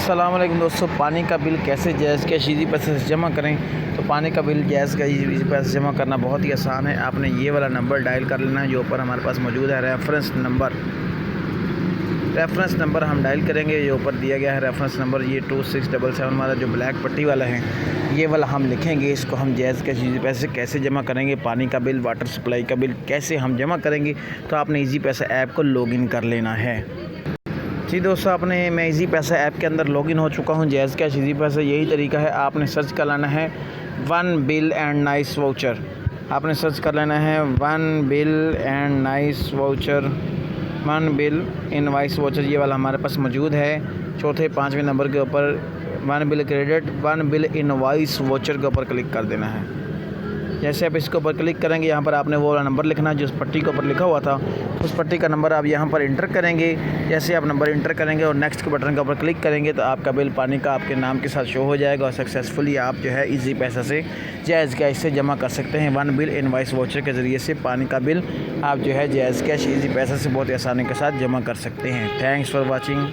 अस्सलाम वालेकुम दोस्तों, पानी का बिल कैसे जायज़ कैश ईज़ी पैसे से जमा करें। तो पानी का बिल जायज़ कैश ईज़ी पैसे जमा करना बहुत ही आसान है। आपने ये वाला नंबर डायल कर लेना है जो ऊपर हमारे पास मौजूद है। रेफरेंस नंबर हम डायल करेंगे, जो ऊपर दिया गया है रेफरेंस नंबर, ये 2677 वाला जो ब्लैक पट्टी वाला है, ये वाला हम लिखेंगे। इसको हम जायज़ कैश ईज़ी पैसे कैसे जमा करेंगे, पानी का बिल, वाटर सप्लाई का बिल कैसे हम जमा करेंगे। तो आपने ईज़ी पैसा ऐप को लॉगिन कर लेना है। जी दोस्तों, मैं इजी पैसा ऐप के अंदर लॉगिन हो चुका हूँ। जायज़ कैश इजी पैसा यही तरीका है। आपने सर्च कर लेना है one bill and nice voucher. आपने सर्च कर लेना है one bill and nice voucher, one bill invoice voucher, ये वाला हमारे पास मौजूद है। चौथे 5वें नंबर के ऊपर one bill credit, one bill invoice voucher के ऊपर क्लिक कर देना है। जैसे आप इसके ऊपर क्लिक करेंगे, यहाँ पर आपने वो वाला नंबर लिखना है जो उस पट्टी के ऊपर लिखा हुआ था। उस पट्टी का नंबर आप यहाँ पर इंटर करेंगे। जैसे आप नंबर इंटर करेंगे और नेक्स्ट के बटन के ऊपर क्लिक करेंगे तो आपका बिल पानी का आपके नाम के साथ शो हो जाएगा और सक्सेसफुली आप जो है इजी पैसा से जायज़ कैश से जमा कर सकते हैं। वन बिल इनवाइस वाउचर के ज़रिए से पानी का बिल आप जो है जायज़ कैश इजी पैसा से बहुत आसानी के साथ जमा कर सकते हैं। Thanks for watching.